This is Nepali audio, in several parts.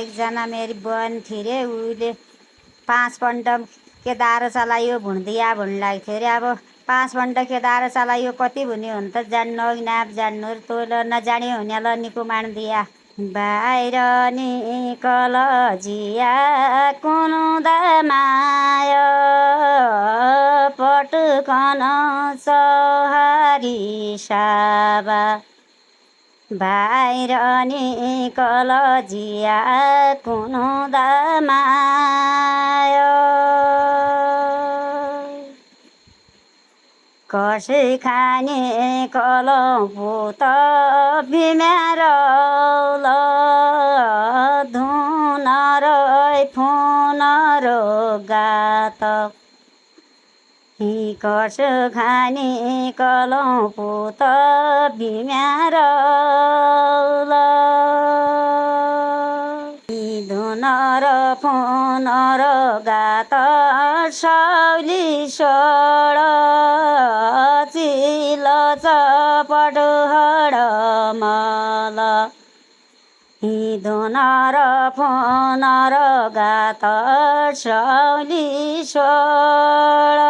एकजना मेरी बहन थिए रे उसले 5 पल्ट केदार चलायो भुँडिया भुँडलाग थियो रे। अब 5 पल्ट केदार चलायो कति भुन्यो भने त जान्नु नाप जान्नु तोल नजाने हुनेला निको मान दिया बाहिर निकल जिया कुनुदा माया पटुकन चहारी साबा बाहिर निकल जिया कुनुदा माया कसै खाने कलम भूत बिमार धुन र फुन र गात कस खाने कलम भूत बिमार धुन र फुन र गात सौली सोड चिल चपट हडमल धुन र फुन र गात सौली सोड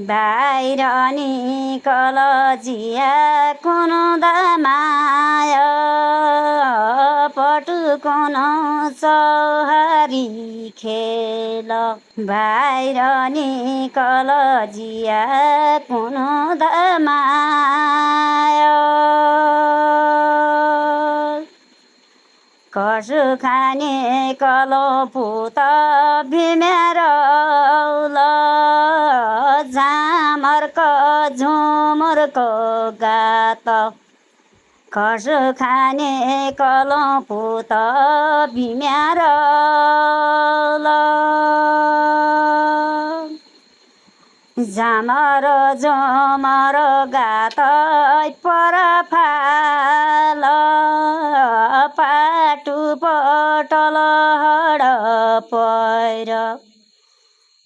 बाहिर निकल जिया कुनुदा माया पटुकन चौहारी खेल बाहिर निकल जिया कुनुदा माया कसु खाने कलो पुत बिमेर झामरक झुमरको गात कसु खाने कलो पुत बिमेर झामर झुमर गात परफाल पाटु पटल हड पैर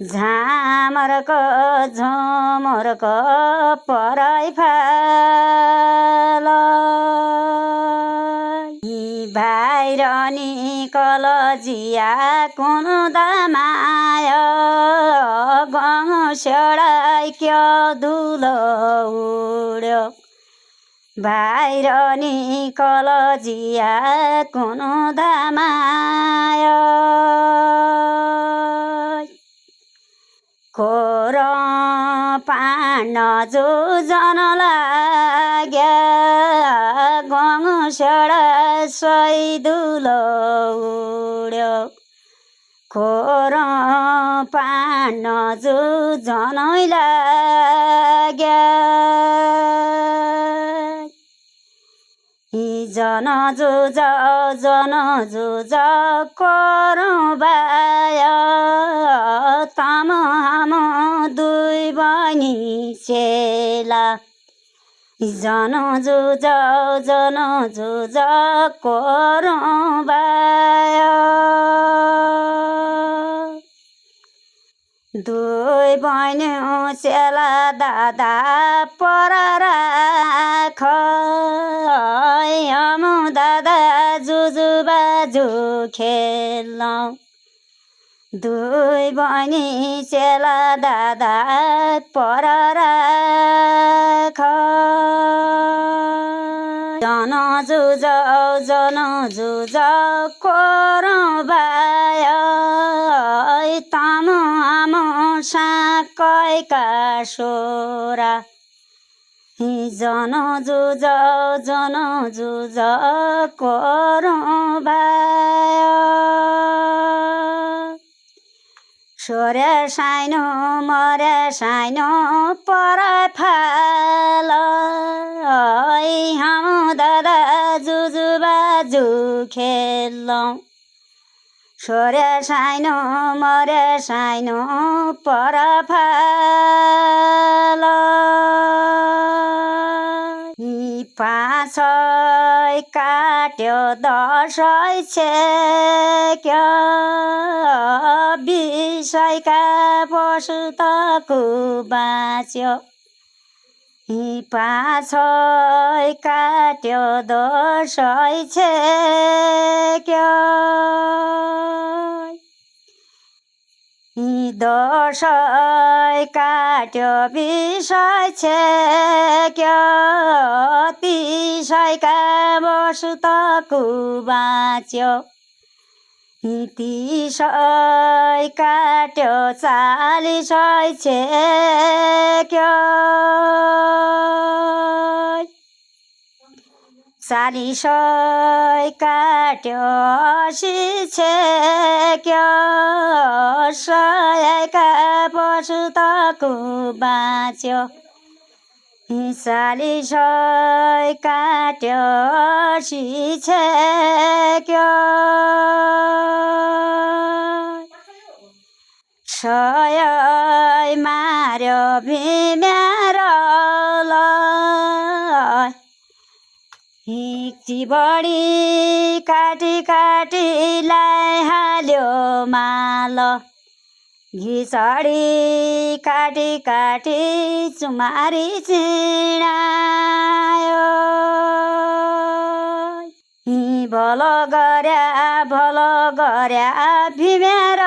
झामरक झुमरक परफाल बाहिर निकल जिया कुनुदा माया गौसेडाइ क्या धुलो उड्यो बाहिर निकल जिया कुनुदा माया खोर पान जुझन लाग्या गौसेडा सै धुलो उड्यो खोर पान जुझन लाग्या जन जुझ करौँ बाया तम हम दुई बहिनी चेला जन जुझ करौँ बाया दुई बहिनी चेला दादा पर राख दादा जुजु बाजु खेल्छौँ दुई बहिनी चेला दादा पर राख जन जुझ करौँ बाया तम हम साकैका सोरा जन जुझ करौँ बाया सोर्या साइनो मर्या साइनो परफाल हम दादा जुजु बाजु खेल्छौँ सोर्या साइनो मर्या साइनो परफाल पाँचै काट्यो दसैँ छेक्यो बिसैका पशु तकु बाँच्यो पाछै काट्यो दसैँ छेक्यो दसैँ काट्यो विषय छेक्यो तिसैका बसु त बाँच्यो तिसै काट्यो 40 छेक्यो 40 काट्यो 80 छेक्यो 100का पशु त बाँच्यो 40 काट्यो 80 छेक्यो 100 मार्यो भीम्यारोलाई बढी काटीलाई हाल्यो माल घिसडी काटी चुमारी चिडायो भल गर्या भीम्यारोलाई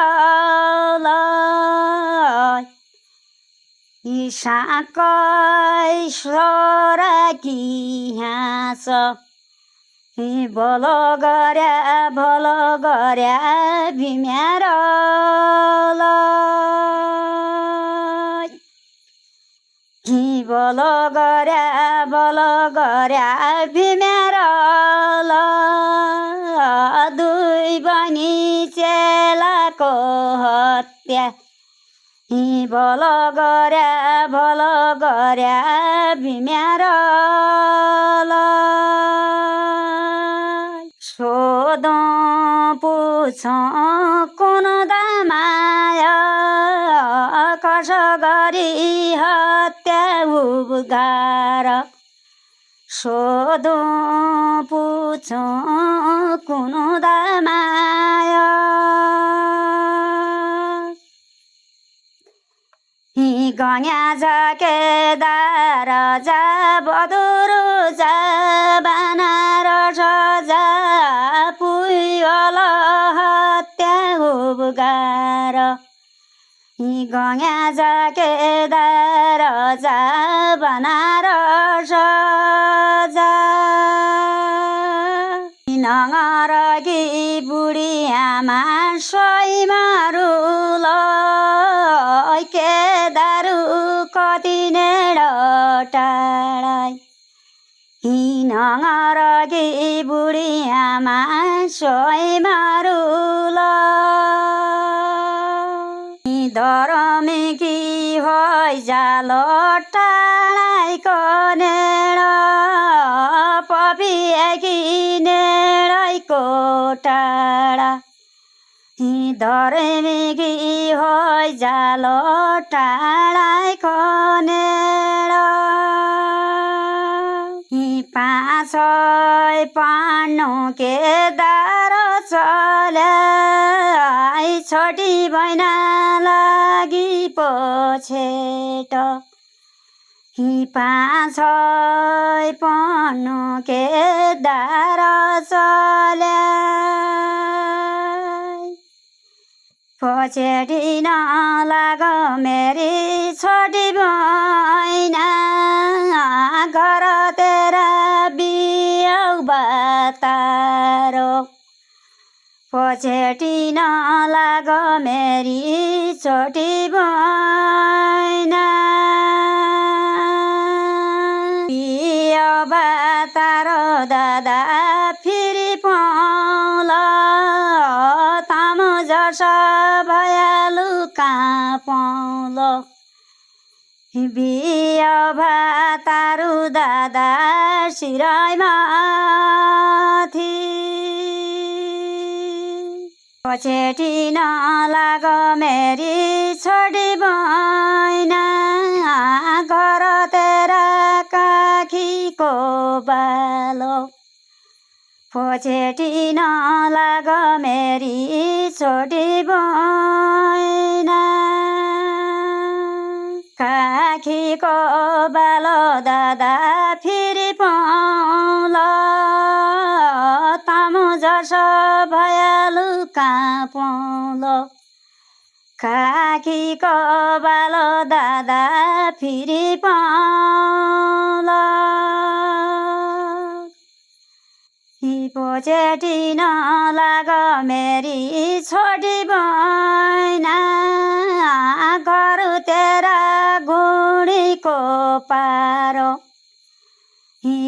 साकै सोराकी हाँस भल गर्या भीम्यारोलाई भल गर्या भीम्यारोलाई दुई बहिनी चेलाको हत्या भल गर्या भीम्यारोलाई सोधौँ पुछौँ कुन दामाया कस गरी हत्या उबगार सोधौँ पुछौँ कुन दामाया गङ्या झकेदार जा बदुरु जा बनारस जा पुइल हत्या उबगार गङ्या झकेदार जा बनारस जा नगरकी बुढी आमा स्वयंमारुलाई के दारु कति नेडो टाढाई नगरकी बुढी आमा स्वयंमारुलाई धरमेकी होइ जालो टाढाइको नेडो पपिएकी नेडैको टाढा धरमेकी होइ जालो टाढाइको नेडो पाँचै पाण्डु के दार चल्याई छोटी बहिना लागि पछेट पाँचै पाण्डु के दार चल्याई पछेटिन लाग मेरी छोटी बहिना घर तेरा बियाउ बतारो पछेटिन लाग मेरी छोटी बहिना बियाउ बतारो दादा फेरि पाउला तामो जसा भयालु कहाँ पाउलो बियाउ भातारु दादा सिराइमाथि पछेटिन लाग मेरी छोटी बहिना घर तेरा काखीको बालो पछेटिन लाग मेरी छोटी बहिना काखीको बालो दादा फेरि पाउल तामु जसो भयालु कहाँ पाउल काखीको बालो दादा फेरि पाउल पोचेटी नलाग मेरी छोटी बहिना घर तेरा गुडीको पारो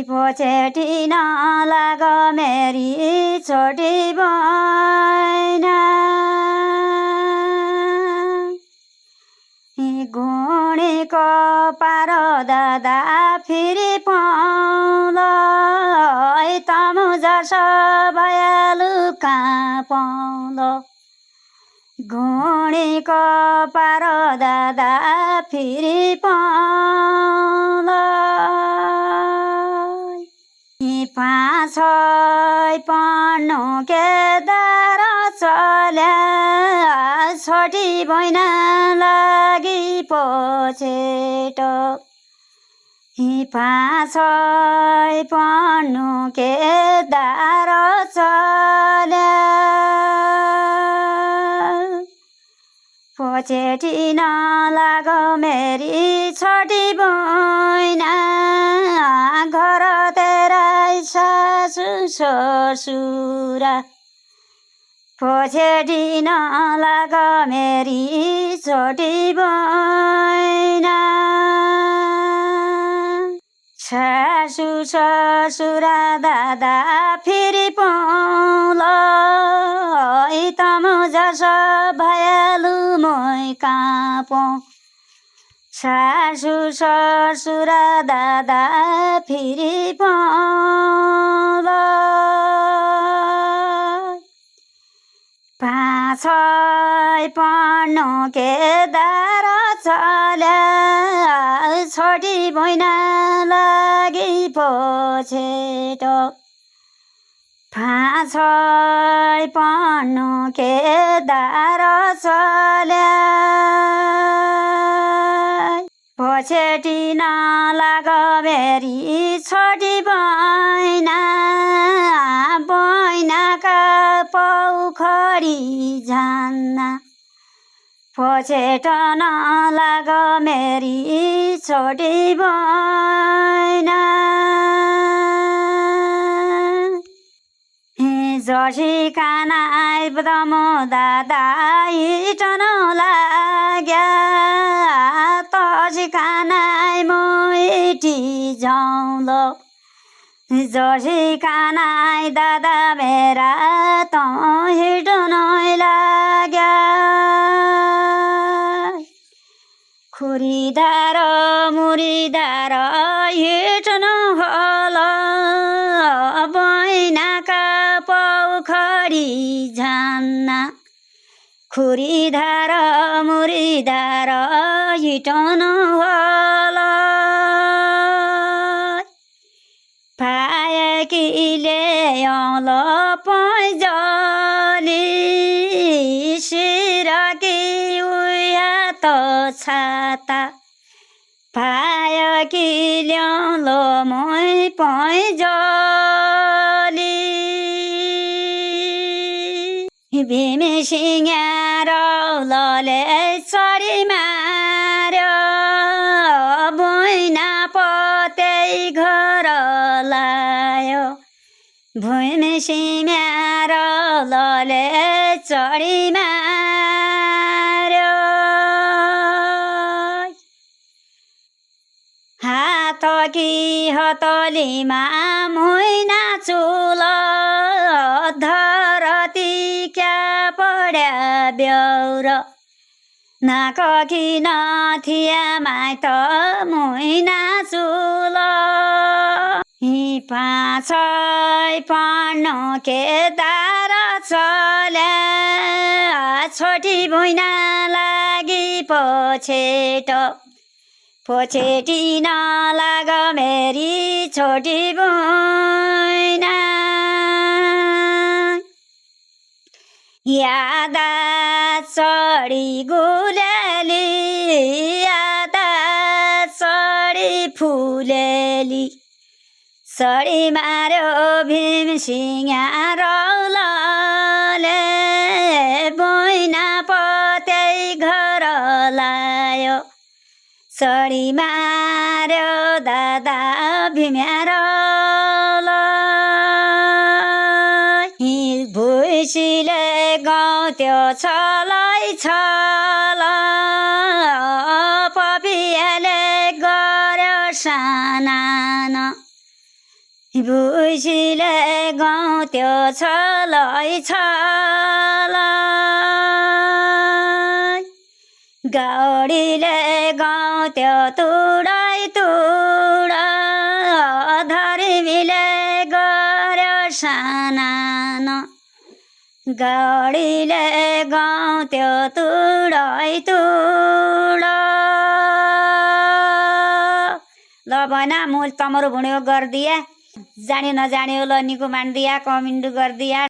पोचेटी नलाग मेरी छोटी बहिना गुडीको पारो दादा फेरि पाउल तामु जसो भयालु कहाँ पाउल गुडीको पारो दादा फेरि पाउल पाँच पढ्नु के दार चल्या छोटी बहिना लागि पोछेटो पाँच पढ्नु के दार चल्या पोछेटी नलाग मेरी छोटी बहिना घर तेरा सासु ससुरा पोछेटी नलाग मेरी छोटी बहिना सासु ससुरा दादा फेरि पाउल तामु जसो भयालु मै कहाँ पाउँ सासु ससुरा दादा फेरि पाउल पाँच पढ्नु के दार चल्या छोटी बहिना लागि पोछेटो पाँच पढ्नु के दार चल्या पोछेटी नलाग मेरी छोटी बहिना बहिनाका पौखरी जान्न पोछेटो नलाग मेरी छोटी बहिना जसी खाना आइबदमो दादा हिटन लाग्या तसी खाना म हिटी जाउँल जसी खाना दादा मेरा त हिटन लाग्या खुरीदार मुरीदार हिटन होला बहिनाका पौखरी जान्न खुरीदार मुरीदार हिटन होला पाएकी ल्याउल पैजली सिरकी उया त छाता पाएकी ल्याउल मै पैजली भीमसिंह रौलले चरी मार्यो बहिना पत्यै घर लायो भीमसिंह रौलले चरी मार्यो हात कि हतलीमा मैना चुल धरती क्या पड्या ब्यौर नाक कि नथिया माइत मैना चुल पाँच पढ्नु के दार चल्या छोटी बहिना लागि पोछेटो पोछेटी नलाग मेरी छोटी बहिना यादा चढी गुलेली यादा फुलेली सडी मार्यो भीमसिंह रौलले बुइना पत्यै घर लायो सडी मार्यो दादा भीम्यारौलाई भुइँसीले गाउँथ्यो छलै छल पपियाले गर्यो सानान भुइँसीले गाउँथ्यो छलै छल गौडीले गाउँथ्यो तुडै तुड धर्मीले गर्यो सानान गौडीले गाउँथ्यो तुडै तुड ल बना मूल तमरो भुण्यो गरिदिया जान्यो नजान्यो ल निको मान्दिया कमेन्ट गरिदिया।